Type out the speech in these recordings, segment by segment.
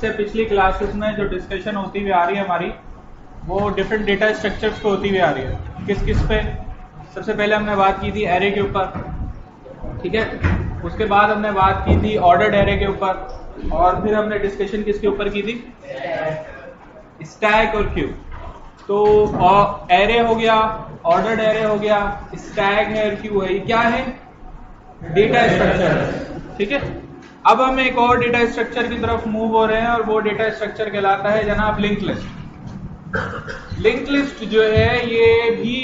इससे पिछली क्लासेस में जो डिस्कशन होती हुई आ रही है हमारी, वो डिफरेंट डेटा स्ट्रक्चर्स पे होती हुई आ रही है। किस किस पे? सबसे पहले हमने बात की थी एरे के ऊपर, ठीक है। उसके बाद हमने बात की थी ऑर्डर्ड एरे के ऊपर, और फिर हमने डिस्कशन किसके ऊपर की थी? स्टैक और क्यू। तो एरे हो गया, ऑर्डर्ड एरे हो गया, स्टैक है और क्यू है। ये क्या है? डेटा स्ट्रक्चर, ठीक है। अब हम एक और डेटा स्ट्रक्चर की तरफ मूव हो रहे हैं, और वो डेटा स्ट्रक्चर कहलाता है जनाब लिंक लिस्ट। लिंक लिस्ट जो है ये भी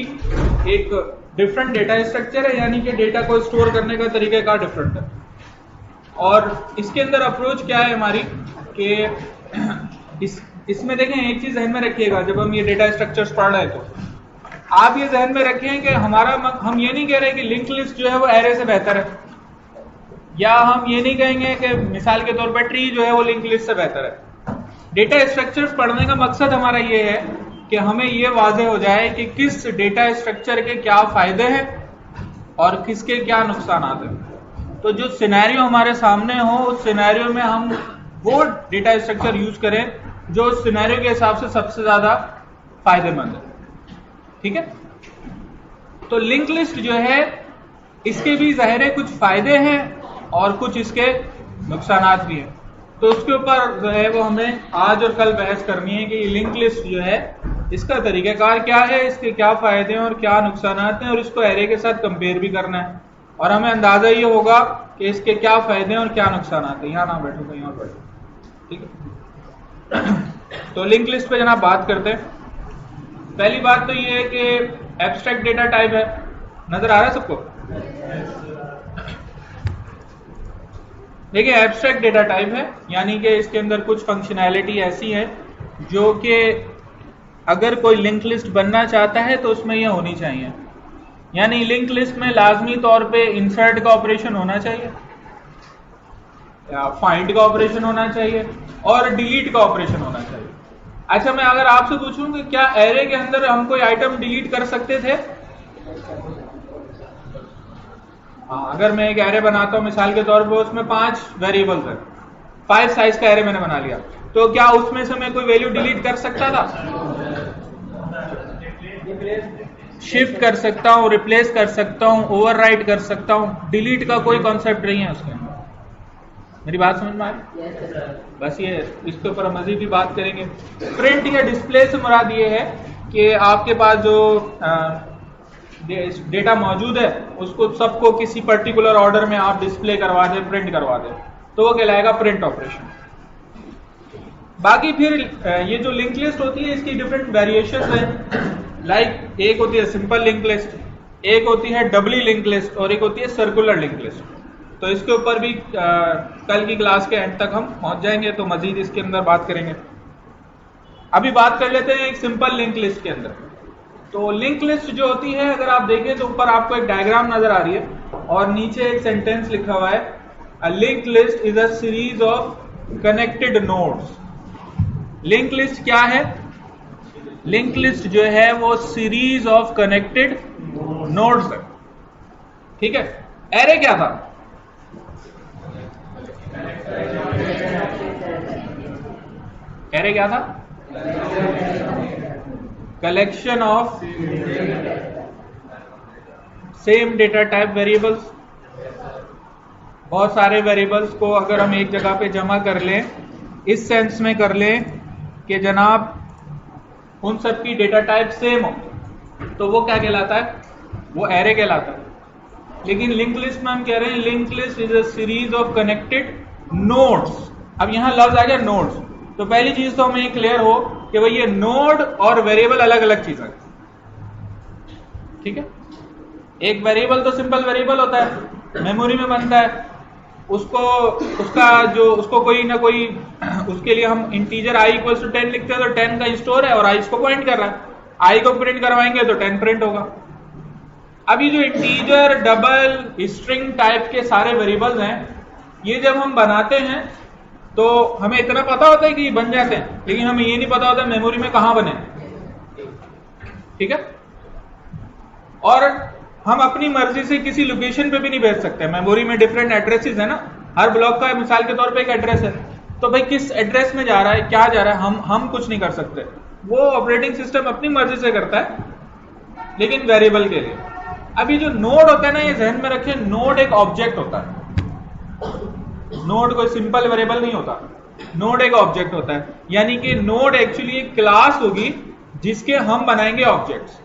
एक डिफरेंट डेटा स्ट्रक्चर है, यानी कि डेटा को स्टोर करने का तरीका का डिफरेंट है। और इसके अंदर अप्रोच क्या है हमारी कि इसमें देखें, एक चीज ध्यान में रखिएगा जब हम ये डेटा स्ट्रक्चर्स पढ़ रहे हैं, तो आप ये ध्यान में रखें कि हम ये नहीं कह रहे कि लिंक लिस्ट जो है वो एरे से बेहतर है, या हम ये नहीं कहेंगे कि मिसाल के तौर पर ट्री जो है वो लिंक लिस्ट से बेहतर है। डेटा स्ट्रक्चर्स पढ़ने का मकसद हमारा ये है कि हमें ये वाज़ेह हो जाए कि किस डेटा स्ट्रक्चर के क्या फायदे हैं और किसके क्या नुकसान हैं। तो जो सिनेरियो हमारे सामने हो, उस सिनेरियो में हम वो डेटा स्ट्रक्चर यूज करें जो उस सिनेरियो के हिसाब से सबसे ज्यादा फायदेमंद है, ठीक है। तो लिंक लिस्ट जो है इसके भी ज़ाहिर है कुछ फायदे हैं और कुछ इसके नुकसानात भी हैं। तो उसके ऊपर जो है वो हमें आज और कल बहस करनी है कि ये लिंक लिस्ट जो है इसका तरीक़ाकार क्या है, इसके क्या फायदे हैं और क्या नुकसानात हैं, और इसको एरे के साथ कंपेयर भी करना है, और हमें अंदाजा ये होगा कि इसके क्या फायदे हैं और क्या नुकसानात हैं। यहाँ ना बैठो, कहीं और बैठो, ठीक है। तो लिंक लिस्ट पे जनाब बात करते हैं। पहली बात तो ये है कि एब्स्ट्रैक्ट डेटा टाइप है, नजर आ रहा है सबको? देखिए, एब्स्ट्रैक्ट डेटा टाइप है, यानी कि इसके अंदर कुछ फंक्शनैलिटी ऐसी है जो कि अगर कोई लिंक लिस्ट बनना चाहता है तो उसमें यह होनी चाहिए। यानी लिंक लिस्ट में लाजमी तौर पे इंसर्ट का ऑपरेशन होना चाहिए, या फाइंड का ऑपरेशन होना चाहिए, और डिलीट का ऑपरेशन होना चाहिए। अच्छा, मैं अगर आपसे पूछूं कि क्या एरे के अंदर हम कोई आइटम डिलीट कर सकते थे? हाँ, अगर मैं एक एरे बनाता हूं मिसाल के तौर पर, उसमें 5 वेरिएबल्स है, 5 साइज का एरे मैंने बना लिया, तो क्या उसमें से मैं कोई वैल्यू डिलीट कर सकता था? शिफ्ट कर सकता हूं, रिप्लेस कर सकता हूं, ओवरराइट कर सकता हूं। डिलीट का कोई कॉन्सेप्ट नहीं है उसके अंदर। मेरी बात समझ में आ रही? बस ये इसके ऊपर हम मजीद भी बात करेंगे। प्रिंट या डिस्प्ले से मुराद ये है कि आपके पास जो डेटा मौजूद है उसको सबको किसी पर्टिकुलर ऑर्डर में आप डिस्प्ले करवा दें, प्रिंट करवा दें, तो वो कहलाएगा प्रिंट ऑपरेशन। बाकी फिर ये जो लिंक लिस्ट होती है इसकी डिफरेंट वेरिएशंस हैं। लाइक एक होती है सिंपल लिंक लिस्ट, एक होती है डबली लिंक लिस्ट, और एक होती है सर्कुलर लिंक लिस्ट। तो इसके ऊपर भी कल की क्लास के एंड तक हम पहुंच जाएंगे, तो मजीद इसके अंदर बात करेंगे। अभी बात कर लेते हैं एक सिंपल लिंक लिस्ट के अंदर। तो लिंक लिस्ट जो होती है, अगर आप देखें तो ऊपर आपको एक डायग्राम नजर आ रही है और नीचे एक सेंटेंस लिखा हुआ है, a link list is a series of connected nodes. Link list क्या है? लिंक लिस्ट जो है वो सीरीज ऑफ कनेक्टेड नोड्स है, ठीक है। एरे क्या था? एरे क्या था? Collection of same data type variables. बहुत सारे वेरिएबल्स को अगर हम एक जगह पे जमा कर लें, इस सेंस में कर लें कि जनाब उन सब की डेटा टाइप सेम हो, तो वो क्या कहलाता है? वो एरे कहलाता है। लेकिन लिंक लिस्ट में हम कह रहे हैं link list is a series of connected nodes. अब यहां लफ्ज आ गया नोड्स, तो पहली चीज तो हमें क्लियर हो कि भाई ये नोड और वेरिएबल अलग अलग चीज है, ठीक है। एक वेरिएबल तो सिंपल वेरिएबल होता है, मेमोरी में बनता है, उसको कोई ना कोई, उसके लिए हम इंटीजर i इक्वल्स टू 10 लिखते हैं तो 10 का स्टोर है और i इसको पॉइंट कर रहा है। i को प्रिंट करवाएंगे तो 10 प्रिंट होगा। अभी जो इंटीजर, डबल, स्ट्रिंग टाइप के सारे वेरिएबल्स हैं, ये जब हम बनाते हैं तो हमें इतना पता होता है कि ये बन जाते हैं, लेकिन हमें ये नहीं पता होता मेमोरी में कहां बने, ठीक है। और हम अपनी मर्जी से किसी लोकेशन पे भी नहीं भेज सकते। मेमोरी में डिफरेंट एड्रेसेस है ना, हर ब्लॉक का मिसाल के तौर पे एक एड्रेस है, तो भाई किस एड्रेस में जा रहा है, क्या जा रहा है, हम कुछ नहीं कर सकते, वो ऑपरेटिंग सिस्टम अपनी मर्जी से करता है, लेकिन वेरिएबल के लिए। अभी जो नोड होता है ना, ये ध्यान में रखिए, नोड एक ऑब्जेक्ट होता है, नोड कोई सिंपल वेरिएबल नहीं होता, नोड एक ऑब्जेक्ट होता है। यानी कि नोड एक्चुअली एक क्लास होगी जिसके हम बनाएंगे ऑब्जेक्ट्स,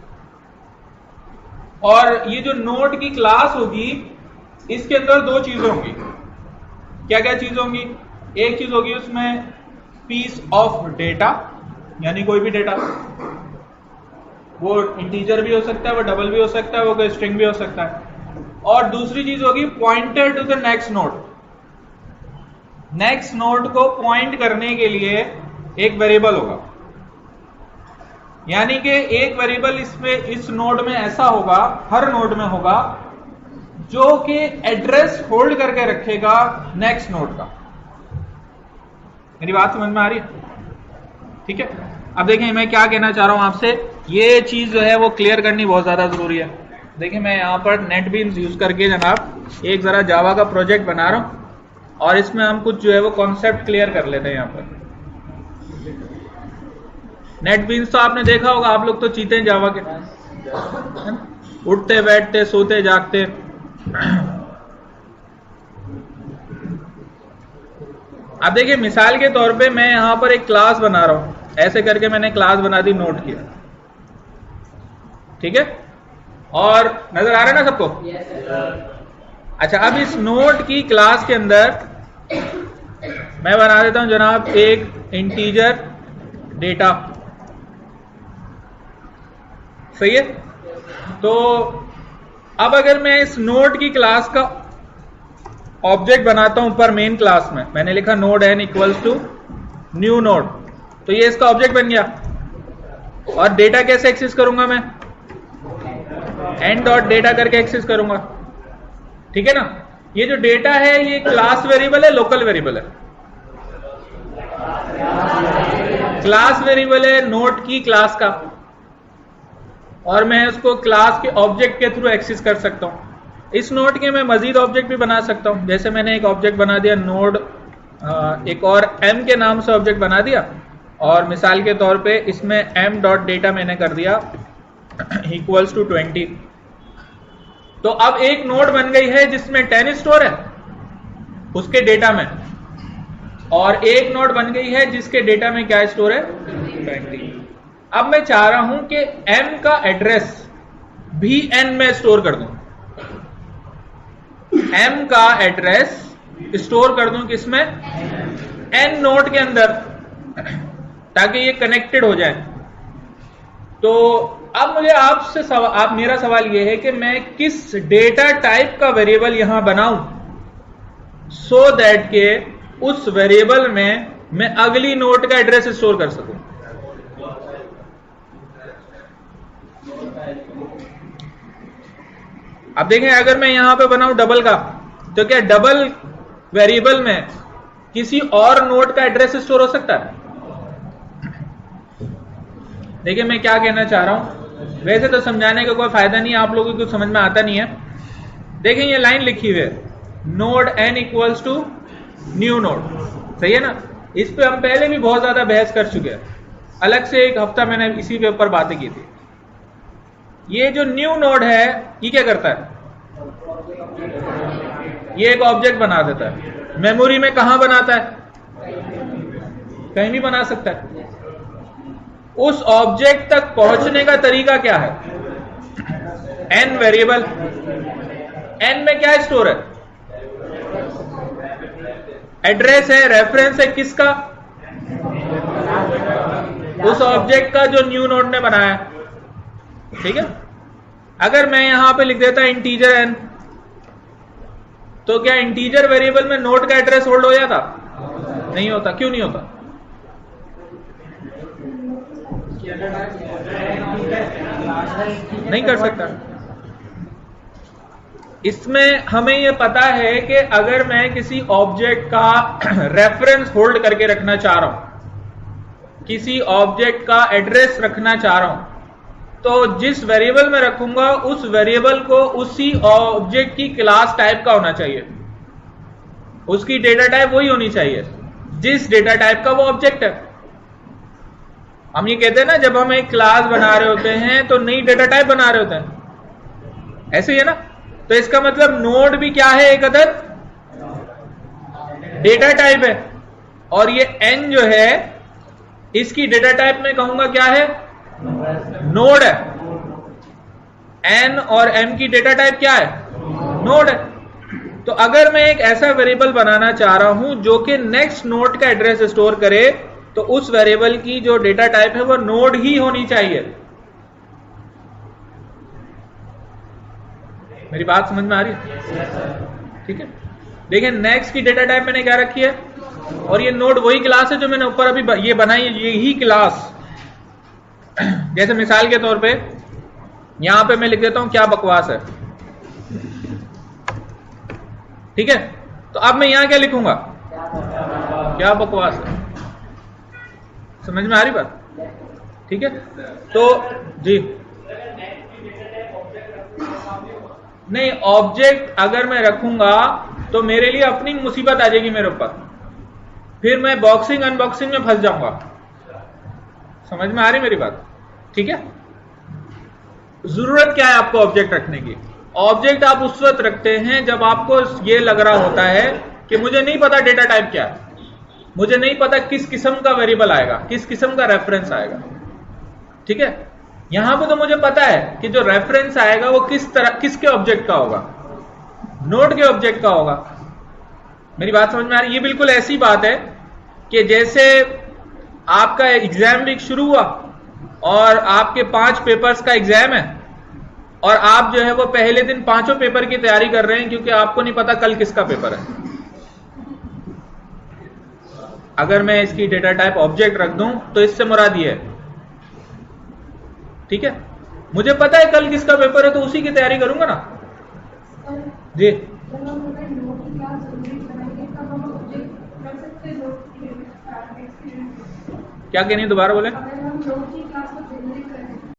और ये जो नोड की क्लास होगी इसके अंदर दो चीजें होंगी। क्या क्या चीज होंगी? एक चीज होगी उसमें पीस ऑफ डेटा, यानी कोई भी डेटा, वो इंटीजर भी हो सकता है, वो डबल भी हो सकता है, वो कोई स्ट्रिंग भी हो सकता है। और दूसरी चीज होगी pointer to the next node, next node को पॉइंट करने के लिए एक वेरिएबल होगा। यानी कि एक वेरिएबल इसमें इस नोड में ऐसा होगा, हर नोड में होगा, जो कि एड्रेस होल्ड करके रखेगा नेक्स्ट नोड का। मेरी बात समझ में आ रही है? ठीक है। अब देखें मैं क्या कहना चाह रहा हूं आपसे, ये चीज जो है वो क्लियर करनी बहुत ज्यादा जरूरी है। देखिए मैं यहां पर नेटबीन्स यूज करके जनाब एक जरा जावा का प्रोजेक्ट बना रहा हूं, और इसमें हम कुछ जो है वो कॉन्सेप्ट क्लियर कर लेते हैं। यहां पर नेटबीन्स तो आपने देखा होगा, आप लोग तो चीते हैं जावा के, उठते बैठते सोते जागते। अब देखिए मिसाल के तौर पे मैं यहां पर एक क्लास बना रहा हूं, ऐसे करके मैंने क्लास बना दी, नोट किया, ठीक है, और नजर आ रहा है ना सबको? अच्छा, अब इस नोट की क्लास के अंदर मैं बना देता हूं जनाब एक इंटीजर डेटा, सही है। तो अब अगर मैं इस नोड की क्लास का ऑब्जेक्ट बनाता हूं ऊपर मेन क्लास में, मैंने लिखा node n equals to new node, तो ये इसका ऑब्जेक्ट बन गया। और डेटा कैसे एक्सेस करूंगा मैं? n डॉट डेटा करके एक्सेस करूंगा, ठीक है ना। ये जो डेटा है ये क्लास वेरिएबल है, लोकल वेरिएबल है? क्लास वेरिएबल है नोड की क्लास का, और मैं उसको क्लास के ऑब्जेक्ट के थ्रू एक्सेस कर सकता हूं। इस नोड के मैं मजीद ऑब्जेक्ट भी बना सकता हूं, जैसे मैंने एक ऑब्जेक्ट बना दिया नोड, एक और m के नाम से ऑब्जेक्ट बना दिया, और मिसाल के तौर पे इसमें m डॉट डेटा मैंने कर दिया इक्वल्स टू 20। तो अब एक नोड बन गई है जिसमें 10 स्टोर है उसके डेटा में, और एक नोड बन गई है जिसके डेटा में क्या स्टोर है? 20। अब मैं चाह रहा हूं कि m का एड्रेस भी n में स्टोर कर दूं, m का एड्रेस स्टोर कर दूं किसमें? n नोड के अंदर, ताकि ये कनेक्टेड हो जाए। तो अब मुझे आपसे मेरा सवाल यह है कि मैं किस डेटा टाइप का वेरिएबल यहां बनाऊं सो दैट के उस वेरिएबल में मैं अगली नोड का एड्रेस स्टोर कर सकूं। अब देखें अगर मैं यहां पे बनाऊं डबल का, तो क्या डबल वेरिएबल में किसी और नोड का एड्रेस स्टोर हो सकता है? देखिए मैं क्या कहना चाह रहा हूं, वैसे तो समझाने का कोई फायदा नहीं है, आप लोगों को कुछ समझ में आता नहीं है। देखें ये लाइन लिखी हुई है node n equals to new node, सही है ना। इस पे हम पहले भी बहुत ज्यादा बहस कर चुके हैं, अलग से एक हफ्ता मैंने इसी के ऊपर बातें की थी। ये जो न्यू नोड है ये क्या करता है? ये एक ऑब्जेक्ट बना देता है। मेमोरी में कहां बनाता है? कहीं भी बना सकता है। उस ऑब्जेक्ट तक पहुंचने का तरीका क्या है? n वेरिएबल, n में क्या स्टोर है? एड्रेस है, रेफरेंस है किसका? उस ऑब्जेक्ट का जो न्यू नोड ने बनाया है, ठीक है। अगर मैं यहां पे लिख देता इंटीजर n, तो क्या इंटीजर वेरिएबल में नोड का एड्रेस होल्ड हो जाता? नहीं होता। क्यों नहीं होता? नहीं कर सकता। इसमें हमें यह पता है कि अगर मैं किसी ऑब्जेक्ट का रेफरेंस होल्ड करके रखना चाह रहा हूं, किसी ऑब्जेक्ट का एड्रेस रखना चाह रहा हूं, तो जिस वेरिएबल में रखूंगा उस वेरिएबल को उसी ऑब्जेक्ट की क्लास टाइप का होना चाहिए, उसकी डेटा टाइप वही होनी चाहिए। जिस डेटा टाइप का वो ऑब्जेक्ट है। हम ये कहते हैं ना, जब हम एक क्लास बना रहे होते हैं तो नई डेटा टाइप बना रहे होते हैं, ऐसे ही है ना। तो इसका मतलब नोड भी क्या है, एक अदद डेटा टाइप है। और ये n जो है इसकी डेटा टाइप में कहूंगा क्या है, नोड है। n और m की डेटा टाइप क्या है, नोड है। तो अगर मैं एक ऐसा वेरिएबल बनाना चाह रहा हूं जो कि नेक्स्ट नोड का एड्रेस स्टोर करे, तो उस वेरिएबल की जो डेटा टाइप है वो नोड ही होनी चाहिए। मेरी बात समझ में आ रही है? ठीक है, देखिए नेक्स्ट की डेटा टाइप मैंने क्या रखी है, और ये नोड वही क्लास है जो मैंने ऊपर अभी ये बनाई है, यही क्लास। जैसे मिसाल के तौर पे यहां पे मैं लिख देता हूं क्या बकवास है, ठीक है। तो अब मैं यहां क्या लिखूंगा, क्या बकवास है। समझ में आ रही बात? ठीक है, तो जी नहीं, ऑब्जेक्ट अगर मैं रखूंगा तो मेरे लिए अपनी मुसीबत आ जाएगी मेरे ऊपर, फिर मैं बॉक्सिंग अनबॉक्सिंग में फंस जाऊंगा। समझ में आ रही मेरी बात? ठीक है, जरूरत क्या है आपको ऑब्जेक्ट रखने की? ऑब्जेक्ट आप उस वक्त रखते हैं जब आपको ये लग रहा होता है कि मुझे नहीं पता डेटा टाइप क्या है, मुझे नहीं पता किस किस्म का वेरिएबल आएगा, किस किस्म का रेफरेंस आएगा। ठीक है, यहां पे तो मुझे पता है कि जो रेफरेंस आएगा वो किसके ऑब्जेक्ट का होगा, नोड के ऑब्जेक्ट का होगा। मेरी बात समझ में आ रही है? ये बिल्कुल ऐसी बात है कि जैसे आपका एग्जाम वीक शुरू हुआ और आपके 5 पेपर्स का एग्जाम है, और आप जो है वो पहले दिन 5 पेपर की तैयारी कर रहे हैं क्योंकि आपको नहीं पता कल किसका पेपर है। अगर मैं इसकी डेटा टाइप ऑब्जेक्ट रख दूं तो इससे मुराद ये है, ठीक है, मुझे पता है कल किसका पेपर है तो उसी की तैयारी करूंगा ना। जी क्या कहनी, दोबारा बोले।